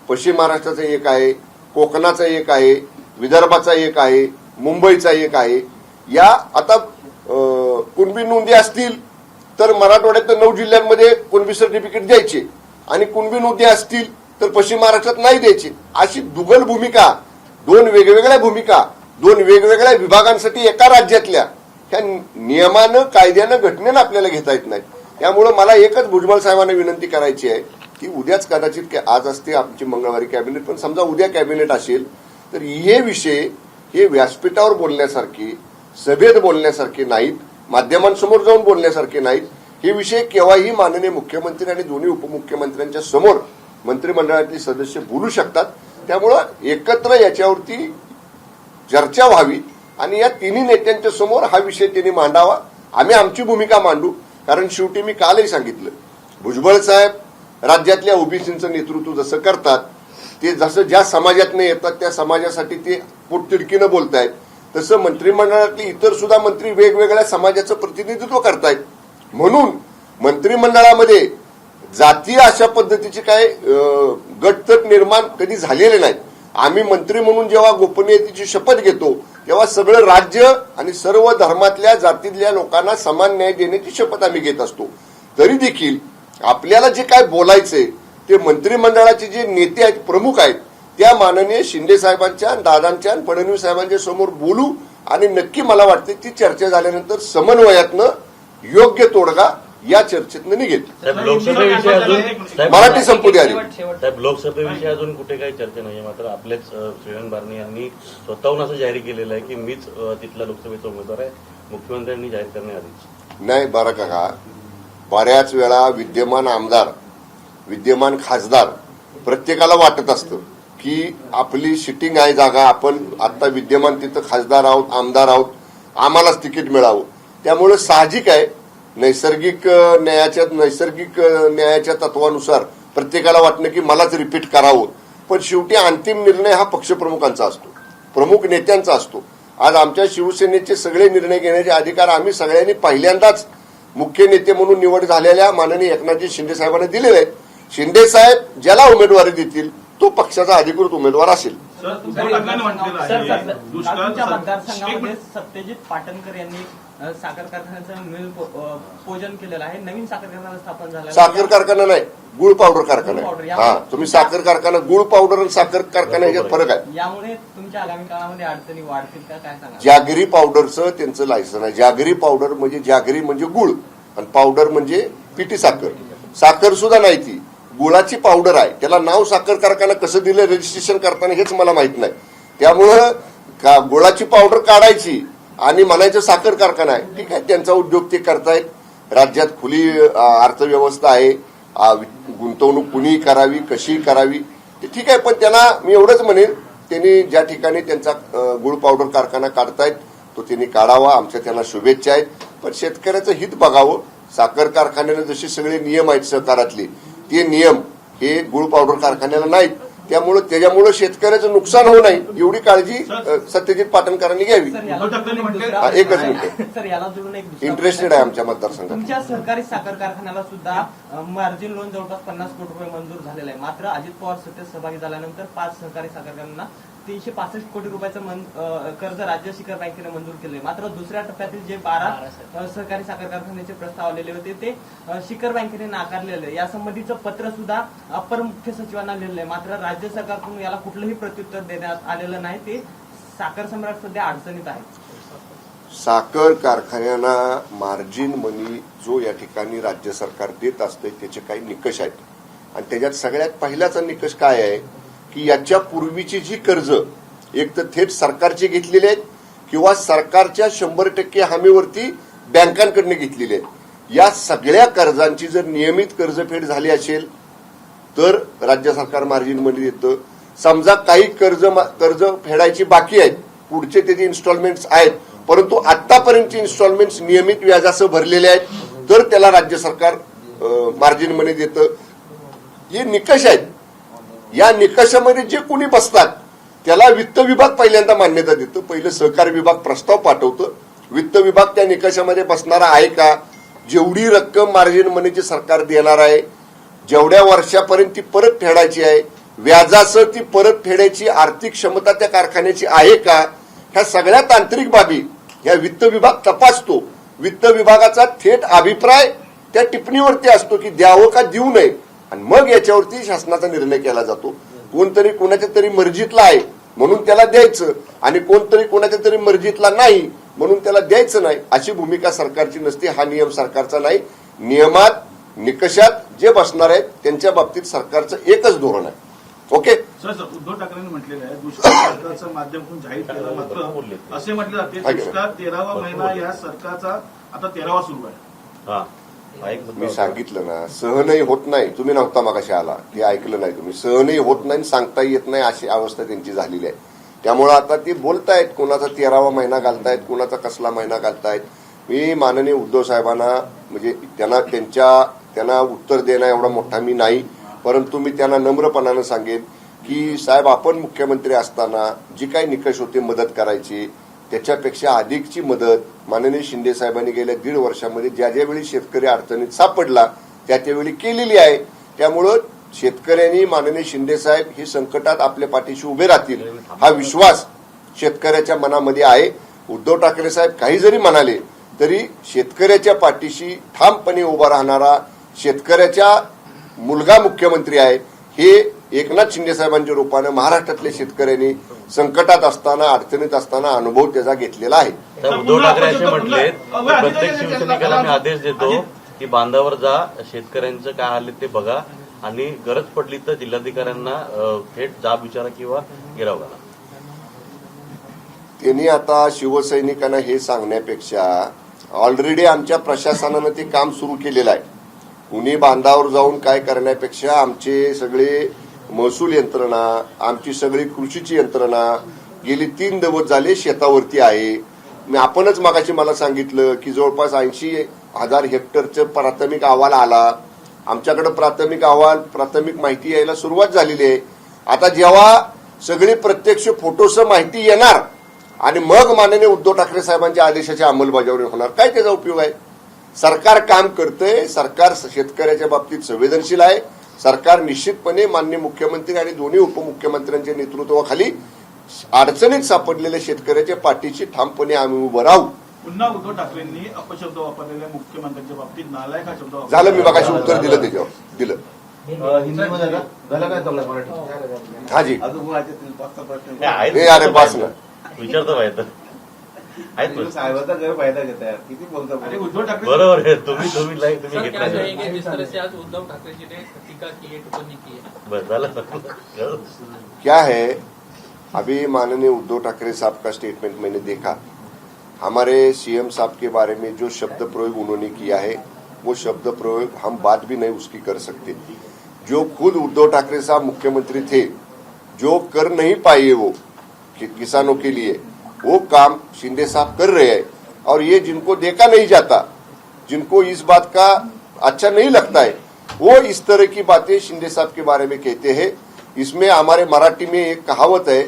पश्चिम महाराष्ट्राचा एक आहे, कोकणाचा एक आहे, विदर्भाचा एक आहे, मुंबईचा एक आहे. या आता कुणबी नोंदी असतील तर मराठवाड्यातल्या 9 जिल्ह्यांमध्ये कुणबी सर्टिफिकेट द्यायचे आणि कुणबी नोंदी असतील तर पश्चिम महाराष्ट्रात नाही द्यायची. अशी दुगल भूमिका, दोन वेगवेगळ्या भूमिका, दोन वेगवेगळ्या विभागांसाठी एका राज्यातल्या ह्या नियमानं, कायद्यानं, घटनेनं आपल्याला घेता येत नाही. त्यामुळे मला एकच भुजबळ साहेबांना विनंती करायची आहे की उद्याच कदाचित, आज असते आमची मंगळवारी कॅबिनेट, पण समजा उद्या कॅबिनेट असेल तर हे विषय हे व्यासपीठावर बोलण्यासारखे, सभेत बोलण्यासारखे नाहीत, माध्यमांसमोर जाऊन बोलण्यासारखे नाहीत. हे विषय केव्हाही माननीय मुख्यमंत्री आणि दोन्ही उपमुख्यमंत्र्यांच्या समोर मंत्रिमंडळातले सदस्य बोलू शकतात. त्यामुळं एकत्र याच्यावरती चर्चा व्हावी आणि या तिन्ही नेत्यांच्या समोर हा विषय त्यांनी मांडावा. आम्ही आमची भूमिका मांडू, कारण शेवटी मी कालही सांगितलं, भुजबळ साहेब राज्यातल्या ओबीसींचं नेतृत्व जसं करतात, ते जसं ज्या समाजातनं येतात त्या समाजासाठी ते पोटतिडकीनं बोलतायत, तसं मंत्रिमंडळातले इतर सुद्धा मंत्री वेगवेगळ्या समाजाचं प्रतिनिधित्व करतायत. म्हणून मंत्रिमंडळामध्ये जातीय अशा पद्धतीचे काय गटतट निर्माण कधी झालेले नाहीत. आम्ही मंत्री म्हणून जेव्हा गोपनीयतेची शपथ घेतो तेव्हा सगळं राज्य आणि सर्व धर्मातल्या जातीतल्या लोकांना समान न्याय देण्याची शपथ आम्ही घेत असतो. तरी देखील आपल्याला जे काय बोलायचंय ते मंत्रिमंडळाचे जे नेते आहेत, प्रमुख आहेत, त्या माननीय शिंदे साहेबांच्या, दादांच्या आणि फडणवीस साहेबांच्या समोर बोलू आणि नक्की मला वाटते ती चर्चा झाल्यानंतर समन्वयातनं योग्य तोडगा या चर्चेतनं निघेल. लोकसभेविषयी अजून मराठी संपू द्या. साहेब, लोकसभेविषयी अजून कुठे काही चर्चा नाहीये, मात्र आपलेच श्रीरंग बारणे यांनी स्वतःहून असं जाहीर केलेलं आहे की मीच तिथला लोकसभेचा उमेदवार आहे, मुख्यमंत्र्यांनी जाहीर करण्याआधीच. नाही बरं का, बऱ्याच वेळा विद्यमान आमदार, विद्यमान खासदार प्रत्येकाला वाटत असतं की आपली सिटिंग आहे जागा, आपण आता विद्यमान तिथं खासदार आहोत, आमदार आहोत, आम्हालाच तिकीट मिळावं. त्यामुळे साहजिक आहे, नैसर्गिक न्यायाच्या तत्वानुसार प्रत्येकाला वाटणं की मलाच रिपीट करावं. पण शेवटी अंतिम निर्णय हा पक्षप्रमुखांचा असतो, प्रमुख नेत्यांचा असतो. आज आमच्या शिवसेनेचे सगळे निर्णय घेण्याचे अधिकार आम्ही सगळ्यांनी पहिल्यांदाच मुख्य नेते म्हणून निवड झालेल्या माननीय एकनाथजी शिंदे साहेबांना दिलेले आहेत. शिंदे साहेब ज्याला उमेदवारी देतील तो पक्षाचा अधिकृत उमेदवार असेल. सर, तुमच्या मतदारसंघामध्ये सत्यजित पाटणकर यांनी साखर कारखान्याचं पूजन केलेलं आहे. नवीन साखर कारखाना स्थापन झाला साखर कारखाना नाही, गुळ पावडर कारखाना गुळ पावडर. आहे. हा, तुम्ही साखर कारखाना, गुळ पावडर आणि साखर कारखाना याच्यात फरक आहे. यामुळे तुमच्या आगामी काळामध्ये अडचणी वाढतील का, काय सांगा? जागरी पावडरचं त्यांचं लायसन आहे. जागरी पावडर म्हणजे जागरी म्हणजे गुळ आणि पावडर म्हणजे पिठी साखर. साखर सुद्धा नाही, ती गुळाची पावडर आहे. त्याला नाव साखर कारखाना कसं दिलं रजिस्ट्रेशन करताना हेच मला माहित नाही. त्यामुळं गुळाची पावडर काढायची आणि म्हणायचं साखर कारखाना आहे. ठीक आहे, त्यांचा उद्योग ते करतायत. राज्यात खुली अर्थव्यवस्था आहे. गुंतवणूक कुणी करावी, कशी करावी ते ठीक आहे. पण त्यांना मी एवढंच म्हणेन, त्यांनी ज्या ठिकाणी त्यांचा गुळ पावडर कारखाना काढतायत तो त्यांनी काढावा. आमच्या त्यांना शुभेच्छा आहेत. पण शेतकऱ्याचं हित बघावं. साखर कारखान्याने जसे सगळे नियम आहेत सहकारातले, ते नियम हे गुळ पावडर कारखान्याला नाहीत. त्याच्यामुळे शेतकऱ्याचं नुकसान होऊ नये एवढी काळजी सत्यजित पाटणकरांनी घ्यावी. एकच मिनिट, सर याला जोडून एक दुसरा इंटरेस्टेड आहे आमच्या मतदारसंघात. तुमच्या सहकारी साखर कारखान्याला सुद्धा मार्जिन लोन जवळपास 50 कोटी रुपये मंजूर झालेलं आहे. मात्र अजित पवार सत्तेत सहभागी झाल्यानंतर 5 सहकारी साखर कारखान्यांना 365 कोटी रुपयाचं कर्ज राज्य शिखर बँकेने मंजूर केले. मात्र दुसऱ्या टप्प्यातील जे 12 सहकारी साखर कारखान्याचे प्रस्ताव आलेले होते ते शिखर बँकेने नाकारलेले. यासंबंधीचं पत्र सुद्धा अपर मुख्य सचिवांना लिहिलं आहे. मात्र राज्य सरकारकडून याला कुठलंही प्रत्युत्तर देण्यात आलेलं नाही. ते साखर सम्राट सध्या अडचणीत आहे. साखर कारखान्यांना मार्जिन मनी जो या ठिकाणी राज्य सरकार देत असते त्याचे काही निकष आहेत. आणि त्याच्यात सगळ्यात पहिलाचा निकष काय आहे की याच्या पूर्वीची जी कर्ज एक तर थेट सरकारची घेतलेली आहेत किंवा सरकारच्या 100% हमीवरती बँकांकडून घेतलेली आहेत. या सगळ्या कर्जांची जर नियमित कर्जफेड झाली असेल तर राज्य सरकार मार्जिन मनी देतं. समजा काही कर्ज फेडायची बाकी आहेत, पुढचे त्याचे इन्स्टॉलमेंट्स आहेत, परंतु आतापर्यंतचे इन्स्टॉलमेंट्स नियमित व्याजासह भरलेले आहेत तर त्याला राज्य सरकार मार्जिन मनी देतं. हे निकष आहेत. या निकषामध्ये जे कोणी बसतात त्याला वित्त विभाग पहिल्यांदा मान्यता देतं. पहिलं सहकार विभाग प्रस्ताव पाठवतं. वित्त विभाग त्या निकषामध्ये बसणारा आहे का, जेवढी रक्कम मार्जिन मनीची सरकार देणार आहे, जेवढ्या वर्षापर्यंत ती परत फेडायची आहे, व्याजासह ती परत फेडायची आर्थिक क्षमता त्या कारखान्याची आहे का, ह्या सगळ्या तांत्रिक बाबी ह्या वित्त विभाग तपासतो. वित्त विभागाचा थेट अभिप्राय त्या टिप्पणीवरती असतो की द्यावं का देऊ नये आणि मग याच्यावरती शासनाचा निर्णय केला जातो. कोणतरी कोणाच्या तरी मर्जीतला आहे म्हणून त्याला द्यायचं आणि कोणतरी कोणाच्या तरी मर्जीतला नाही म्हणून त्याला द्यायचं नाही अशी भूमिका सरकारची नसते. हा नियम सरकारचा नाही. नियमात निकषात जे बसणार आहेत त्यांच्या बाबतीत सरकारचं एकच धोरण आहे. ओके सर, उद्धव ठाकरेंनी म्हटलेलं आहे दुष्काळ सरकारचं माध्यमातून जाहीर केलं. मात्र असे म्हटले जाते दुष्काळ 13वा महिना या सरकारचा आता 13वा सुरू आहे. मी सांगितलं ना, सहनही होत नाही. तुम्ही नव्हता मगाशी आला, ते ऐकलं नाही तुम्ही. सहनही होत नाही, सांगता येत नाही अशी अवस्था त्यांची झालेली आहे. त्यामुळे आता ते बोलतायत कोणाचा 13वा महिना घालतायत, कोणाचा कसला महिना घालतायत. मी माननीय उद्धव साहेबांना म्हणजे त्यांना उत्तर देणं एवढा मोठा मी नाही, परंतु मी त्यांना नम्रपणानं सांगेन की साहेब आपण मुख्यमंत्री असताना जी काही निकष होते मदत करायची त्याच्यापेक्षा अधिकची मदत माननीय शिंदे साहेबांनी गेल्या 1.5 वर्षामध्ये ज्यावेळी शेतकरी अडचणीत सापडला त्यावेळी केलेली आहे. त्यामुळं शेतकऱ्यांनी माननीय शिंदे साहेब हे संकटात आपल्या पाठीशी उभे राहतील हा विश्वास शेतकऱ्याच्या मनामध्ये आहे. उद्धव ठाकरे साहेब काही जरी म्हणाले तरी शेतकऱ्याच्या पाठीशी ठामपणे उभा राहणारा शेतकऱ्याचा मुलगा मुख्यमंत्री आहे. हे एकनाथ शिंदे साहेबांच्या रूपानं महाराष्ट्रातल्या शेतकऱ्यांनी संकटात असताना अडचणीत असताना अनुभव त्याचा घेतलेला आहे. उद्धव ठाकरे असे म्हटले प्रत्येक शिवसैनिकाला मी आदेश देतो की बांधावर जा, शेतकऱ्यांचं काय हाल ते बघा आणि गरज पडली तर जिल्हाधिकाऱ्यांना थेट जाब विचारा किंवा गिराव घाला. त्यांनी आता शिवसैनिकांना हे सांगण्यापेक्षा ऑलरेडी आमच्या प्रशासनानं ते काम सुरू केलेलं आहे. कुणी बांधावर जाऊन काय करण्यापेक्षा आमचे सगळे महसूल यंत्रणा, आमची सगळी कृषीची यंत्रणा गेली 3 दिवस झाले शेतावरती आहे. आपणच मागाशी मला सांगितलं की जवळपास 80,000 हेक्टरचं प्राथमिक अहवाल आला. आमच्याकडे प्राथमिक माहिती यायला सुरुवात झालेली आहे. आता जेव्हा सगळी प्रत्यक्ष फोटोसह माहिती येणार आणि मग माननीय उद्धव ठाकरे साहेबांच्या आदेशाची अंमलबजावणी होणार, काय त्याचा उपयोग आहे? सरकार काम करतंय, सरकार शेतकऱ्याच्या बाबतीत संवेदनशील आहे. सरकार निश्चितपणे माननीय मुख्यमंत्री आणि दोन्ही उपमुख्यमंत्र्यांच्या नेतृत्वाखाली अडचणीत सापडलेल्या शेतकऱ्याच्या पाठीशी ठामपणे आम्ही उभं राहू. पुन्हा उद्धव ठाकरेंनी अपशब्द वापरलेल्या मुख्यमंत्र्यांच्या बाबतीत नालायक हा शब्द वापरला. झालं, मी मगाशी उत्तर दिलं त्याच्यावर दिलं. हिंदीमध्ये झालं काय चाललंय मराठी? हा जी, अजून राज्यातील पाचचा प्रश्न हे आहेत हे अरे बस ना. विचारतो पाहिजे आहेत प्रश्न. साहेबाचा गैरफायदा घेत आहे किती बोलता आणि उद्धव ठाकरे बरोबर आहे, तुम्ही तुम्ही सर क्या घेतला कहेंगे जिस तरह से आज उद्धव ठाकरे जी ने टीका की है, टिप्पणी की है? बस झालं. क्या है, अभी माननीय उद्धव ठाकरे साहब का स्टेटमेंट मैंने देखा. हमारे सीएम साहब के बारे में जो शब्द प्रयोग उन्होंने किया है वो शब्द प्रयोग हम बात भी नहीं उसकी कर सकते. जो खुद उद्धव ठाकरे साहब मुख्यमंत्री थे, जो कर नहीं पाए वो किसानों के लिए, वो काम शिंदे साहब कर रहे हैं. और ये जिनको देखा नहीं जाता, जिनको इस बात का अच्छा नहीं लगता है, वो इस तरह की बातें शिंदे साहब के बारे में कहते हैं. इसमें हमारे मराठी में एक कहावत है,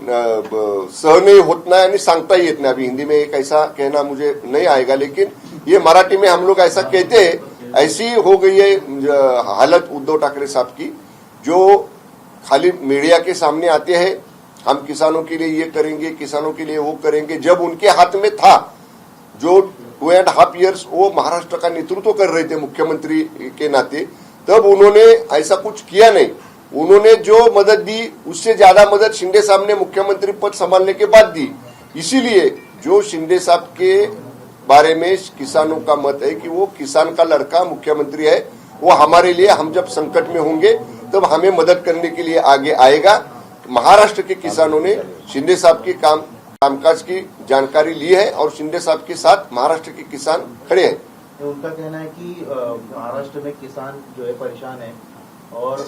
सहनही होत नाही आणि सांगता येत नाही. अभी हिंदी में एक ऐसा कहना मुझे नहीं आएगा, लेकिन ये मराठी में हम लोग ऐसा कहते हैं. ऐसी हो गई है हालत उद्धव ठाकरे साहब की, जो खाली मीडिया के सामने आते हैं, हम किसानों के लिए ये करेंगे, किसानों के लिए वो करेंगे. जब उनके हाथ में था, जो 2.5 years वो महाराष्ट्र का नेतृत्व कर रहे थे मुख्यमंत्री के नाते, तब उन्होंने ऐसा कुछ किया नहीं. उन्होंने जो मदद दी उससे ज्यादा मदद शिंदे साहब ने मुख्यमंत्री पद संभालने के बाद दी. इसीलिए जो शिंदे साहब के बारे में किसानों का मत है कि वो किसान का लड़का मुख्यमंत्री है, वो हमारे लिए, हम जब संकट में होंगे तब हमें मदद करने के लिए आगे आएगा. महाराष्ट्र के किसानों ने शिंदे साहब के कामकाज की जानकारी ली है और शिंदे साहब के साथ महाराष्ट्र के किसान खड़े हैं. उनका कहना है कि महाराष्ट्र में किसान जो है परेशान है और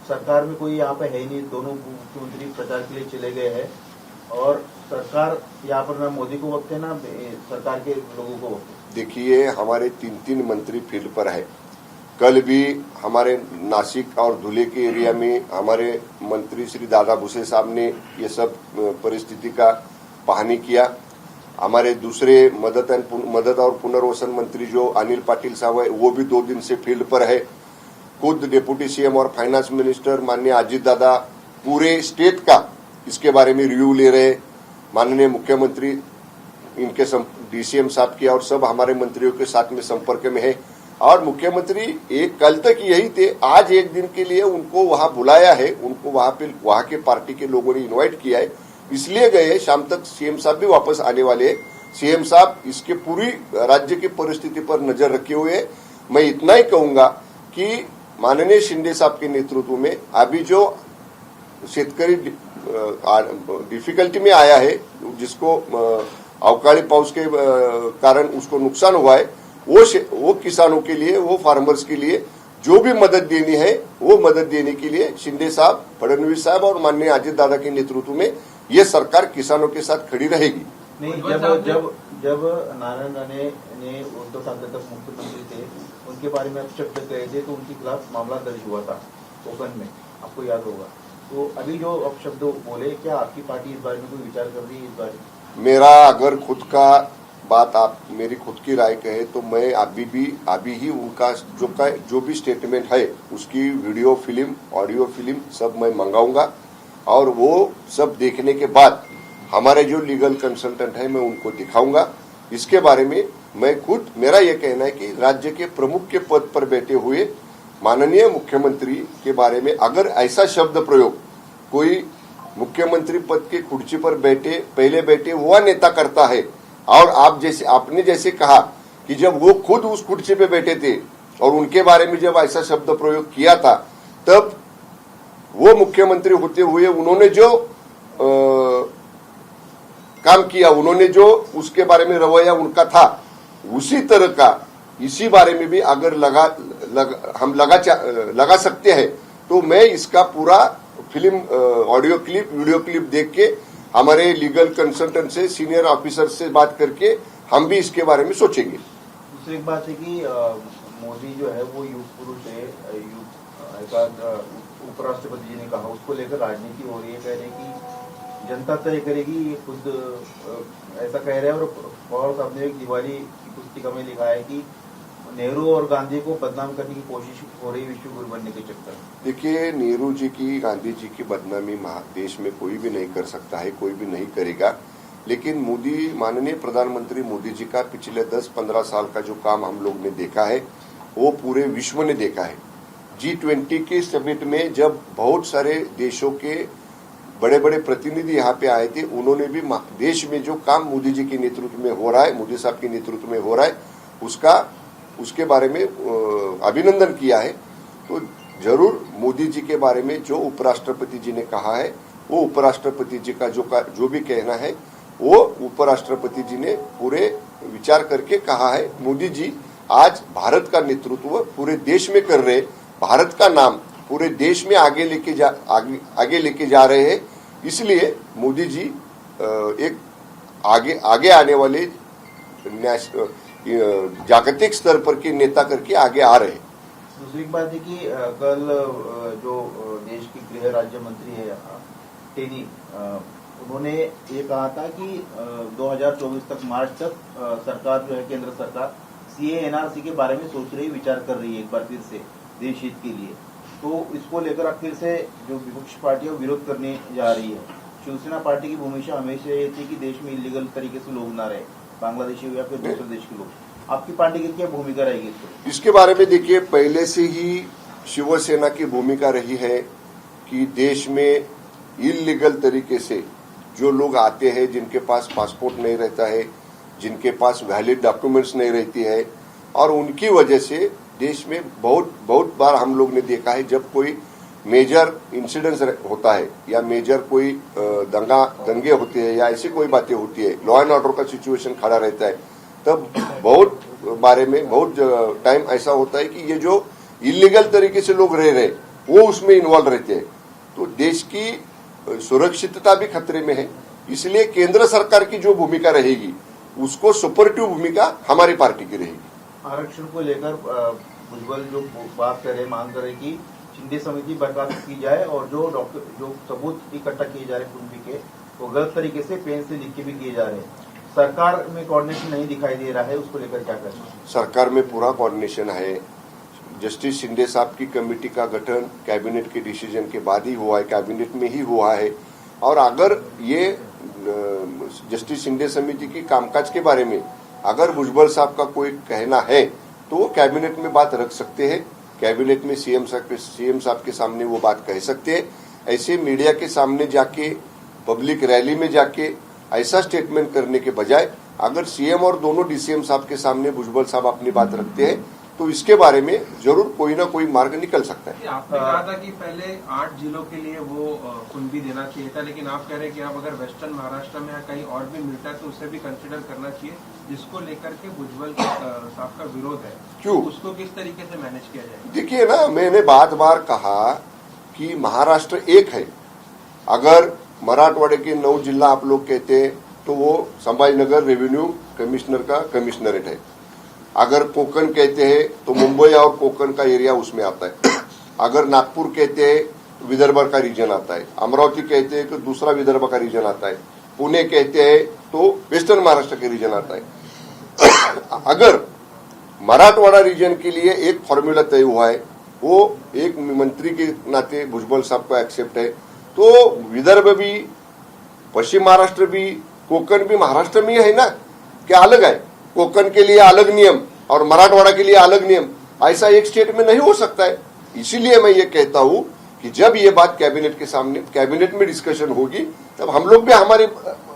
सरकार में कोई यहाँ पे है ही नहीं. दोनों मुख्यमंत्री प्रचार के लिए चले गए हैं और सरकार यहाँ पर ना मोदी को वक्त है ना सरकार के लोगों को वक्त. देखिए, हमारे 3 मंत्री फील्ड पर है. कल भी हमारे नासिक और धुले के एरिया में हमारे मंत्री श्री दादा भुसे साहब ने ये सब परिस्थिति का पाहनी किया. हमारे दूसरे मदद और पुनर्वसन मंत्री जो अनिल पाटिल साहब है, वो भी 2 दिन से फील्ड पर है. खुद डिप्टी सीएम और फाइनेंस मिनिस्टर माननीय अजीत दादा पूरे स्टेट का इसके बारे में रिव्यू ले रहे. माननीय मुख्यमंत्री इनके डीसीएम साहब की और सब हमारे मंत्रियों के साथ में संपर्क में है. और मुख्यमंत्री एक कल तक यही थे, आज एक दिन के लिए उनको वहां बुलाया है. उनको वहां के पार्टी के लोगों ने इनवाइट किया है, इसलिए गए. शाम तक सीएम साहब भी वापस आने वाले हैं. सीएम साहब इसके पूरी राज्य की परिस्थिति पर नजर रखे हुए हैं. मैं इतना ही कहूंगा कि माननीय शिंदे साहब के नेतृत्व में अभी जो शेतकरी डिफिकल्टी में आया है, जिसको अवकाळी पाऊस के कारण उसको नुकसान हुआ है, वो किसानों के लिए, वो फार्मर्स के लिए जो भी मदद देनी है वो मदद देने के लिए शिंदे साहब, फडणवीस साहब और माननीय अजित दादा के नेतृत्व में ये सरकार किसानों के साथ खड़ी रहेगी. नहीं, जब नारायण राणे ने उद्धव ठाकरे तक मुख्यमंत्री थे, उनके बारे में अपशब्द कहे थे तो उनके खिलाफ मामला दर्ज हुआ था ओपन में, आपको याद होगा. तो अभी जो अपशब्द बोले, क्या आपकी पार्टी इस बारे में कोई विचार कर रही है? इस बारे में मेरा अगर खुद का बात, आप मेरी खुद की राय कहे तो मैं अभी ही उनका जो भी स्टेटमेंट है उसकी वीडियो फिल्म, ऑडियो फिल्म सब मैं मंगाऊंगा और वो सब देखने के बाद हमारे जो लीगल कंसल्टेंट है मैं उनको दिखाऊंगा. इसके बारे में मैं खुद, मेरा ये कहना है कि राज्य के प्रमुख के पद पर बैठे हुए माननीय मुख्यमंत्री के बारे में अगर ऐसा शब्द प्रयोग कोई मुख्यमंत्री पद के कुर्सी पर पहले बैठे हुआ नेता करता है, और आपने जैसे कहा कि जब वो खुद उस कुर्सी पे बैठे थे और उनके बारे में जब ऐसा शब्द प्रयोग किया था, तब वो मुख्यमंत्री होते हुए उन्होंने जो काम किया, उन्होंने जो उसके बारे में रवैया उनका था, उसी तरह का इसी बारे में भी अगर हम लगा सकते हैं तो मैं इसका पूरा film, audio clip, video clip देख के हमारे लीगल कंसल्टेंट से, सीनियर ऑफिसर से बात करके हम भी इसके बारे में सोचेंगे. दूसरी एक बात है कि मोदी जो है वो युग पुरुष है, उपराष्ट्रपति जी ने कहा, उसको लेकर राजनीति हो रही है. कह रहे कि जनता तय करेगी, ये खुद ऐसा कह रहे हैं. और पवार साहब ने एक दिवाली की पुस्तिका में लिखा है कि नेहरू और गांधी को बदनाम करने की कोशिश हो रही विश्व गुरु बनने के चक्कर. देखिए, नेहरू जी की, गांधी जी की बदनामी देश में कोई भी नहीं कर सकता है, कोई भी नहीं करेगा. लेकिन माननीय प्रधानमंत्री मोदी जी का पिछले 10-15 साल का जो काम हम लोग ने देखा है वो पूरे विश्व ने देखा है। G20 के समिट में जब बहुत सारे देशों के बड़े बड़े प्रतिनिधि यहाँ पे आए थे, उन्होंने भी देश में जो काम मोदी जी के नेतृत्व में हो रहा है, मोदी साहब के नेतृत्व में हो रहा है, उसके बारे में अभिनंदन किया है। तो जरूर मोदी जी के बारे में जो उपराष्ट्रपति जी ने कहा है, वो उपराष्ट्रपति जी का जो भी कहना है वो उपराष्ट्रपति जी ने पूरे विचार करके कहा है। मोदी जी आज भारत का नेतृत्व पूरे देश में कर रहे, भारत का नाम पूरे देश में आगे लेके जा रहे हैं। इसलिए मोदी जी एक आगे आने वाले जागतिक स्तर पर के नेता करके आगे आ रहे हैं। दूसरी बात है कि कल जो देश की गृह राज्य मंत्री है टेनी, उन्होंने ये कहा था कि 2024 तक मार्च तक सरकार जो है केंद्र सरकार सीए एनआरसी के बारे में सोच रही, विचार कर रही है एक बार फिर से देश हित के लिए। तो इसको लेकर अब फिर से जो विपक्ष पार्टियां विरोध करने जा रही है। शिवसेना पार्टी की भूमिका हमेशा ये थी कि देश में इलीगल तरीके से लोग ना रहे, बांग्लादेशी या फिर दूसरे देश के लोग। आपकी पार्टी की क्या भूमिका रहेगी इसके बारे में? देखिए, पहले से ही शिवसेना की भूमिका रही है कि देश में इलीगल तरीके से जो लोग आते हैं, जिनके पास पासपोर्ट नहीं रहता है, जिनके पास वैलिड डॉक्यूमेंट्स नहीं रहती है, और उनकी वजह से देश में बहुत बार हम लोग ने देखा है जब कोई मेजर इंसिडेंट्स होता है या मेजर कोई दंगे होते हैं या ऐसी कोई बातें होती है, लॉ एंड ऑर्डर का सिचुएशन खड़ा रहता है, तब बहुत टाइम ऐसा होता है कि ये जो इलीगल तरीके से लोग रह रहे वो उसमें इन्वॉल्व रहते हैं। तो देश की सुरक्षितता भी खतरे में है। इसलिए केंद्र सरकार की जो भूमिका रहेगी उसको सपोर्टिव भूमिका हमारी पार्टी की रहेगी। आरक्षण को लेकर भुजबल जो बात कर रहे, मांग कर रहे कि शिंदे समिति बर्खास्त की जाए और जो सबूत इकट्ठा किए जा रहे कुंभी के, वो गलत तरीके से पेन से लिख के भी किए जा रहे हैं। सरकार में कोऑर्डिनेशन नहीं दिखाई दे रहा है, उसको लेकर क्या करना? सरकार में पूरा कोऑर्डिनेशन है। जस्टिस शिंदे साहब की कमेटी का गठन कैबिनेट के डिसीजन के बाद ही हुआ है, कैबिनेट में ही हुआ है। और अगर ये जस्टिस शिंदे समिति की कामकाज के बारे में अगर भुजबल साहब का कोई कहना है तो वो कैबिनेट में बात रख सकते हैं। कैबिनेट में सीएम साहब के सामने वो बात कह सकते हैं। ऐसे मीडिया के सामने जाके, पब्लिक रैली में जाके ऐसा स्टेटमेंट करने के बजाय अगर सीएम और दोनों डीसीएम साहब के सामने भुजबल साहब अपनी बात रखते हैं तो इसके बारे में जरूर कोई ना कोई मार्ग निकल सकता है। आपने कहा था कि पहले 8 जिलों के लिए वो कुंभी देना चाहिए था, लेकिन आप कह रहे हैं कि आप अगर वेस्टर्न महाराष्ट्र में या कहीं और भी मिलता है तो उसे भी कंसिडर करना चाहिए, जिसको लेकर के भुजबल साहब का विरोध है। क्यों? उसको किस तरीके से मैनेज किया जाए? देखिए ना, मैंने बार कहा कि महाराष्ट्र एक है। अगर मराठवाड़े के 9 जिला आप लोग कहते हैं तो वो संभाजीनगर रेवेन्यू कमिश्नर का कमिश्नरेट है। अगर कोकण कहते हैं तो मुंबई और कोकण का एरिया उसमें आता है। अगर नागपुर कहते हैं तो विदर्भ का रीजन आता है। अमरावती कहते हैं तो दूसरा विदर्भ का रीजन आता है। पुणे कहते हैं तो वेस्टर्न महाराष्ट्र के रीजन आता है। अगर मराठवाड़ा रीजन के लिए एक फॉर्मूला तय हुआ है, वो एक मंत्री के नाते भुजबल साहब को एक्सेप्ट है, तो विदर्भ भी, पश्चिम महाराष्ट्र भी, कोकण भी महाराष्ट्र में है ना, क्या अलग है? कोकण के लिए अलग नियम और मराठवाड़ा के लिए अलग नियम, ऐसा एक स्टेट में नहीं हो सकता है। इसीलिए मैं ये कहता हूं कि जब ये बात कैबिनेट के सामने, कैबिनेट में डिस्कशन होगी, तब हम लोग भी हमारी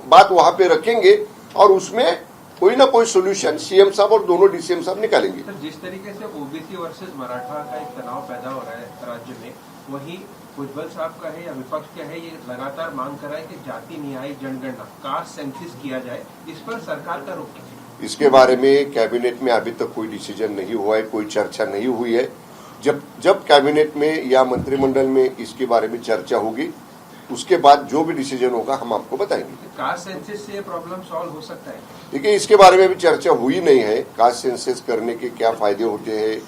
बात वहां पे रखेंगे और उसमें कोई ना कोई सोल्यूशन सीएम साहब और दोनों डीसीएम साहब निकालेंगे। सर, जिस तरीके से ओबीसी वर्सेस मराठा का एक तनाव पैदा हो रहा है राज्य में, वही भुजबल साहब का है या विपक्ष का है, ये लगातार मांग कर रहा है कि जाति न्याय जनगणना, कास्ट सेंसस किया जाए। इस पर सरकार का रुख है? इसके बारे में कैबिनेट में अभी तक कोई डिसीजन नहीं हुआ है, कोई चर्चा नहीं हुई है। जब कैबिनेट में या मंत्रिमंडल में इसके बारे में चर्चा होगी, उसके बाद जो भी डिसीजन होगा हम आपको बताएंगे। कास्ट सेंसस से ये प्रॉब्लम सॉल्व हो सकता है? देखिए, इसके बारे में भी चर्चा हुई नहीं है। कास्ट सेंसस करने के क्या फायदे होते हैं,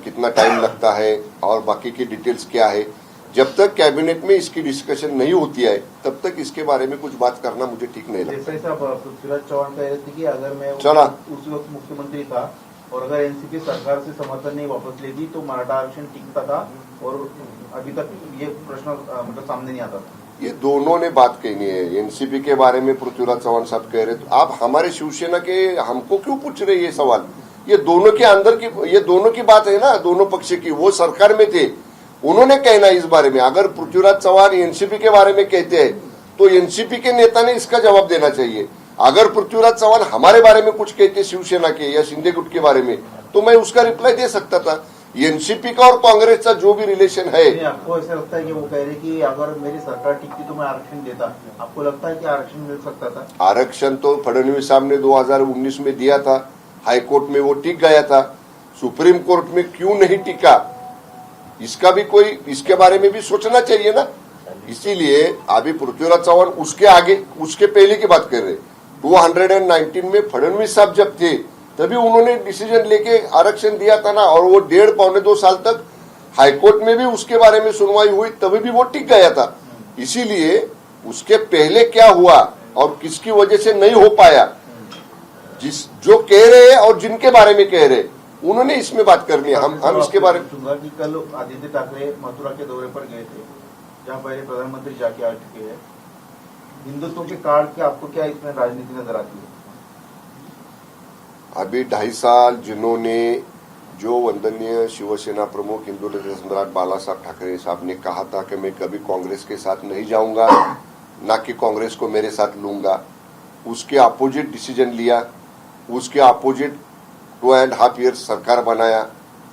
कितना टाइम लगता है और बाकी की डिटेल्स क्या है, जब तक कैबिनेट में इसकी डिस्कशन नहीं होती है तब तक इसके बारे में कुछ बात करना मुझे ठीक नहीं लगता। जैसे साहब पृथ्वीराज चौहान कह रहे थे कि अगर मैं उस वक्त मुख्यमंत्री था और अगर एनसीपी सरकार से समर्थन नहीं वापस लेती तो मराठा आरक्षण टिकता था और अभी तक ये प्रश्न मतलब सामने नहीं आता था। ये दोनों ने बात कहनी है। एनसीपी के बारे में पृथ्वीराज चौहान साहब कह रहे, तो आप हमारे शिवसेना के हमको क्यों पूछ रहे ये सवाल? ये दोनों के अंदर की, ये दोनों की बात है ना, दोनों पक्ष की। वो सरकार में थे, उन्होंने कहना इस बारे में। अगर पृथ्वीराज चौहान एनसीपी के बारे में कहते हैं तो एनसीपी के नेता ने इसका जवाब देना चाहिए। अगर पृथ्वीराज चौहान हमारे बारे में कुछ कहते शिवसेना के या शिंदे गुट के बारे में, तो मैं उसका रिप्लाई दे सकता था। एनसीपी का और कांग्रेस का जो भी रिलेशन है, आपको ऐसा लगता है कि वो कह रहे कि अगर मेरी सरकार टिकती तो मैं आरक्षण देता, आपको लगता है कि आरक्षण मिल सकता था? आरक्षण तो फडणवीस साहब ने 2019 में दिया था, हाईकोर्ट में वो टिक गया था, सुप्रीम कोर्ट में क्यों नहीं टिका, इसका भी कोई, इसके बारे में भी सोचना चाहिए ना। इसीलिए अभी पृथ्वीराज चौहान उसके आगे, उसके पहले की बात कर रहे। 219 में फडणवीस साहब जब थे तभी उन्होंने डिसीजन लेके आरक्षण दिया था ना, और वो 1.5-2 साल तक हाईकोर्ट में भी उसके बारे में सुनवाई हुई, तभी भी वो टिक गया था। इसीलिए उसके पहले क्या हुआ और किसकी वजह से नहीं हो पाया, जो कह रहे हैं और जिनके बारे में कह रहे उन्होंने इसमें बात करनी है। हम इसके बारे में पूछूंगा कि कल आदित्य ठाकरे मथुरा के दौरे पर गए थे, जहाँ पहले प्रधानमंत्री जाके आ चुके हैं। हिंदुत्व के कार्ड के आपको क्या इसमें राजनीति नजर आती है? अभी 2.5 साल जिन्होंने, जो वंदनीय शिवसेना प्रमुख हिंदू हृदय सम्राट बाला साहब ठाकरे साहब ने कहा था कि मैं कभी कांग्रेस के साथ नहीं जाऊंगा, ना कि कांग्रेस को मेरे साथ लूंगा, उसके अपोजिट डिसीजन लिया, उसके अपोजिट 2.5 ईयर सरकार बनाया,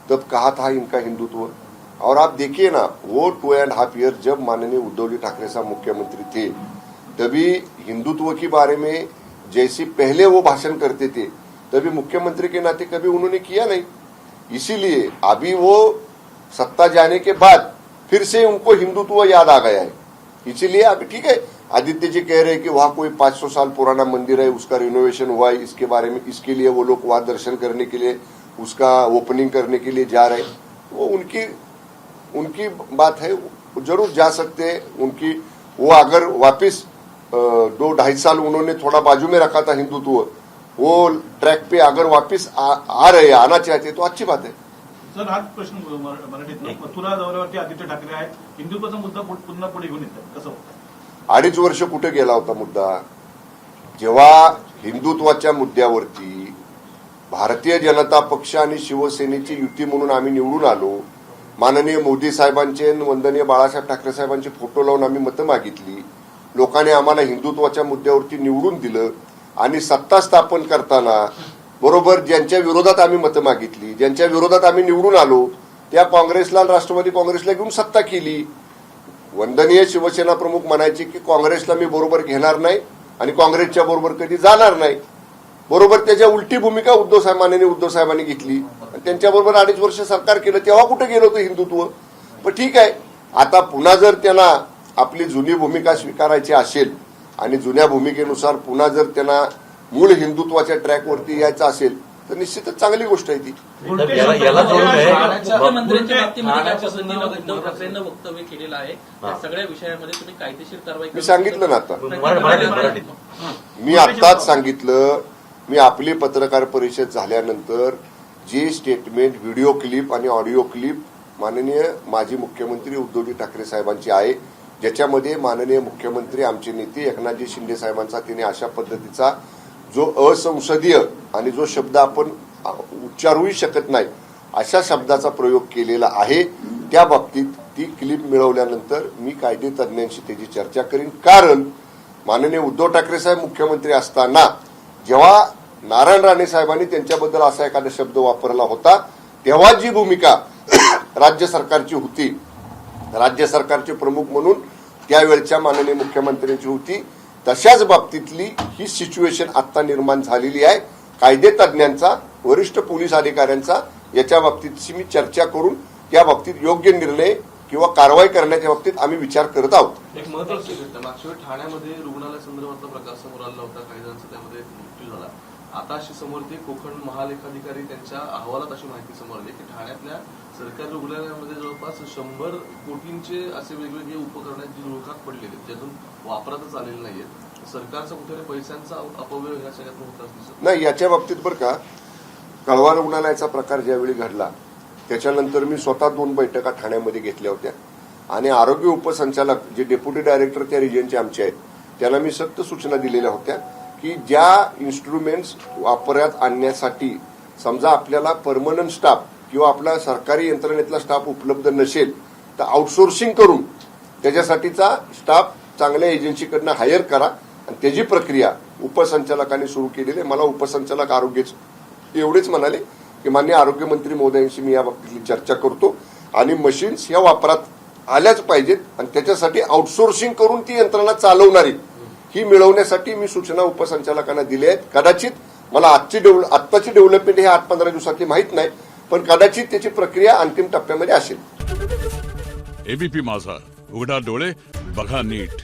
तब कहा था इनका हिंदुत्व। और आप देखिए ना, वो 2.5 ईयर जब माननीय उद्धव जी ठाकरे साहब मुख्यमंत्री थे, तभी हिंदुत्व के बारे में जैसे पहले वो भाषण करते थे, तभी मुख्यमंत्री के नाते कभी उन्होंने किया नहीं। इसीलिए अभी वो सत्ता जाने के बाद फिर से उनको हिंदुत्व याद आ गया है। इसीलिए अभी ठीक है, आदित्य जी कह रहे हैं कि वहां कोई 500 साल पुराना मंदिर है, उसका रिनोवेशन हुआ है, इसके बारे में, इसके लिए वो लोग वहां दर्शन करने के लिए, उसका ओपनिंग करने के लिए जा रहे हैं। वो उनकी बात है, वो जरूर जा सकते हैं। उनकी, वो अगर वापिस 2-2.5 साल उन्होंने थोड़ा बाजू में रखा था हिंदुत्व, वो ट्रैक पे अगर वापिस आ रहे, आना चाहते, तो अच्छी बात है। सर, हा प्रश्न मराठीत, मथुरा दौऱ्यावरती आदित्य ठाकरे आहेत, हिंदुत्वाचा मुद्दा पुन्हा पुढे घेऊन येतात, कसं होतं? 2.5 वर्ष कुठे गेला होता मुद्दा? जेव्हा हिंदुत्वाच्या मुद्द्यावरती भारतीय जनता पक्ष आणि शिवसेनेची युती म्हणून आम्ही निवडून आलो, माननीय मोदी साहेबांचे, वंदनीय बाळासाहेब ठाकरे साहेबांचे फोटो लावून आम्ही मतं मागितली, लोकांनी आम्हाला हिंदुत्वाच्या मुद्द्यावरती निवडून दिलं, आणि सत्ता स्थापन करताना बरोबर ज्यांच्या विरोधात आम्ही मतं मागितली, ज्यांच्या विरोधात आम्ही निवडून आलो, त्या काँग्रेसला, राष्ट्रवादी काँग्रेसला घेऊन सत्ता केली। वंदनीय शिवसेना प्रमुख म्हणायचे की काँग्रेसला मी बरोबर घेणार नाही आणि काँग्रेसच्या बरोबर कधी जाणार नाही। बरोबर त्याच्या उलटी भूमिका माननीय उद्धव साहेबांनी घेतली, त्यांच्याबरोबर 2.5 वर्ष सरकार केलं, तेव्हा कुठे गेलं होतं हिंदुत्व? पण ठीक आहे, आता पुन्हा जर त्यांना आपली जुनी भूमिका स्वीकारायची असेल आणि जुन्या भूमिकेनुसार पुन्हा जर त्यांना मूळ हिंदुत्वाच्या ट्रॅकवरती यायचं असेल, तर निश्चितच चांगली गोष्ट आहे ती। याला जोडून आहे, मुख्यमंत्र्यांच्या बाबतीमध्ये ज्या पद्धतीनं उद्धव ठाकरेंनं वक्तव्य केलेलं आहे, त्या सगळ्या विषयामध्ये तुम्ही कायदेशीर कारवाई मी सांगितलं ना आता, मराठीत मी आत्ताच सांगितलं, मी आपली पत्रकार परिषद झाल्यानंतर जे स्टेटमेंट, व्हिडिओ क्लिप आणि ऑडिओ क्लिप माननीय माजी मुख्यमंत्री उद्धवजी ठाकरे साहेबांची आहे, ज्याच्यामध्ये माननीय मुख्यमंत्री, आमचे नेते एकनाथजी शिंदे साहेबांचा तिने अशा पद्धतीचा जो असंसदीय आणि जो शब्द आपण उच्चारूही शकत नाही अशा शब्दाचा प्रयोग केलेला आहे, त्या बाबतीत ती क्लिप मिळवल्यानंतर मी कायदे तज्ञांशी त्याची चर्चा करीन। कारण माननीय उद्धव ठाकरे साहेब मुख्यमंत्री असताना जेव्हा नारायण राणे साहेबांनी त्यांच्याबद्दल असा एखादा शब्द वापरला होता, तेव्हा जी भूमिका राज्य सरकारची होती, राज्य सरकारचे प्रमुख म्हणून त्यावेळच्या माननीय मुख्यमंत्र्यांची होती, तशाच बाबतीतली ही सिच्युएशन आता निर्माण झालेली आहे। कायदे तज्ञांचा, वरिष्ठ पोलीस अधिकाऱ्यांचा याच्या बाबतीतची मी चर्चा करून त्या बाबतीत योग्य निर्णय किंवा कारवाई करण्याच्या बाबतीत आम्ही विचार करत आहोत। एक महत्वाची गोष्ट, मागच्या वेळी ठाण्यामध्ये रुग्णालय संदर्भातला प्रकार समोर आला होता, काही जणांचा त्यामध्ये मृत्यू झाला। आता अशी समोर ते कोकण महालेखाधिकारी त्यांच्या अहवालात अशी माहिती समोर आली की ठाण्यातल्या सरकारी रुग्णालयामध्ये जवळपास 100 कोटींचे असे वेगवेगळे उपकरण जी रुळखात पडलेले, ज्यातून वापरातच आलेले नाहीयेत। सरकारचा कुठेतरी पैशांचा अपव्यय ह्या सगळ्यात होत दिसत नाही। याच्या बाबतीत बरं का, कळवा रुग्णालयाचा प्रकार ज्यावेळी घडला त्याच्यानंतर मी स्वतः 2 बैठका ठाण्यामध्ये घेतल्या होत्या आणि आरोग्य उपसंचालक जे डेप्युटी डायरेक्टर त्या रिजनचे आमचे आहेत त्यांना मी सक्त सूचना दिलेल्या होत्या की ज्या इन्स्ट्रुमेंट्स वापरात आणण्यासाठी समजा आपल्याला परमनंट स्टाफ किंवा आपला सरकारी यंत्रणेतला स्टाफ उपलब्ध नसेल तर आउटसोर्सिंग करून त्याच्यासाठीचा स्टाफ चांगल्या एजन्सीकडनं हायर करा आणि त्याची प्रक्रिया उपसंचालकांनी सुरू केलेली आहे. मला उपसंचालक आरोग्याचे एवढेच म्हणाले की माननीय आरोग्यमंत्री महोदयांशी मी या बाबतीतली चर्चा करतो आणि मशीन्स ह्या वापरात आल्याच पाहिजेत आणि त्याच्यासाठी आउटसोर्सिंग करून ती यंत्रणा चालवणारी ही मिळवण्यासाठी मी सूचना उपसंचालकांना दिल्या आहेत. कदाचित मला आत्ताची डेव्हलपमेंट हे 8-15 दिवसातली माहीत नाही, पण कदाचित त्याची प्रक्रिया अंतिम टप्प्यामध्ये असेल. एबीपी माझा, उघडा डोळे बघा नीट.